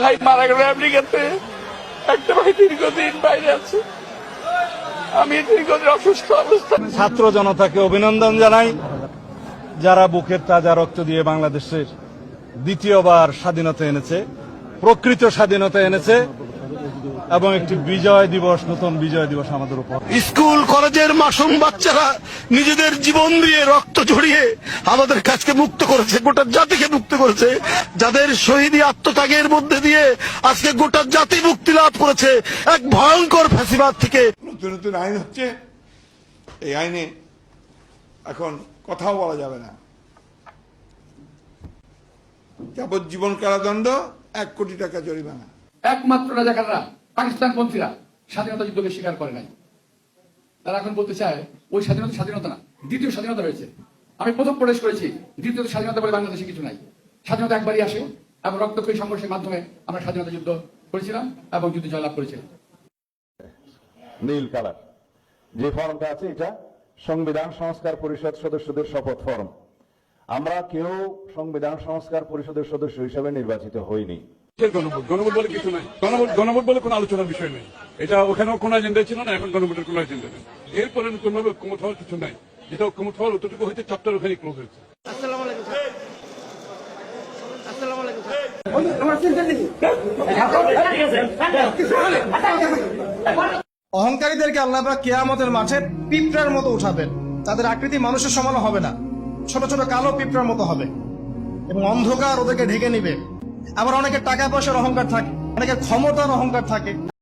ভাই মারা গেল আমেরিকাতে, একটা ভাই দীর্ঘদিন বাইরে আছে, আমি দীর্ঘদিন অসুস্থ অবস্থা। ছাত্র জনতাকে অভিনন্দন জানাই, যারা বুকের তাজা রক্ত দিয়ে বাংলাদেশের দ্বিতীয়বার স্বাধীনতা এনেছে, প্রকৃত স্বাধীনতা এনেছে এবং একটি বিজয় দিবস, নতুন বিজয় দিবস আমাদের উপর। স্কুল কলেজের মাসুম বাচ্চারা নিজেদের জীবন দিয়ে রক্ত ঝরিয়ে আমাদের কাছকে মুক্ত করেছে, গোটা জাতিকে মুক্ত করেছে, যাদের শহীদী আত্মত্যাগের মধ্যে দিয়ে আজকে গোটা জাতি মুক্তি লাভ করেছে এক ভয়ঙ্কর ফ্যাসিবাদ থেকে। নতুন নতুন আইন হচ্ছে, এই আইনে এখন কথাও বলা যাবে না। যাবজ্জীবন কারাদণ্ড, 1 কোটি টাকা জরিমানা। একমাত্র রাজাকাররা, পাকিস্তানপন্থীরা স্বাধীনতা যুদ্ধকে স্বীকার করে নাই। তারা এখন বলতে চায় ওই স্বাধীনতা না, দ্বিতীয় স্বাধীনতা রয়েছে। আমি প্রথম প্রবেশ করেছি, দ্বিতীয় স্বাধীনতা বলে বাংলাদেশে কিছু নাই। স্বাধীনতা একবারই আসে এবং রক্তক্ষয়ী সংঘর্ষের মাধ্যমে আমরা স্বাধীনতা যুদ্ধ করেছিলাম এবং যুদ্ধে জয়লাভ করেছিলাম। নীল কালার যে ফর্মটা আছে, এটা সংবিধান সংস্কার পরিষদ সদস্যদের শপথ ফর্ম। আমরা কেউ সংবিধান সংস্কার পরিষদের সদস্য হিসেবে নির্বাচিত হইনি। গণভোট বলে কিছু নাই, গণভোট বলে কোনো আলোচনার বিষয় নেই। এটা ওখানেও কোনো এজেন্ডা ছিল না, এখন গণভোটের কোনো এজেন্ডা নেই। এরপরে কোনোভাবে ঐক্যমত হওয়ার কিছু নাই। যেটা ঐক্যমত হওয়ার অতটুকু হইতে চ্যাপ্টার ওখানে ক্লোজ হয়েছে। অহংকারীদেরকে আল্লাহ পাক কিয়ামতের মাঠে পিঁপড়ার মতো উঠাবেন। তাদের আকৃতি মানুষের সমান হবে না, ছোট ছোট কালো পিঁপড়ার মতো হবে এবং অন্ধকার ওদেরকে ঢেকে নিবে। আবার অনেকের টাকা পয়সার অহংকার থাকে, অনেকের ক্ষমতার অহংকার থাকে।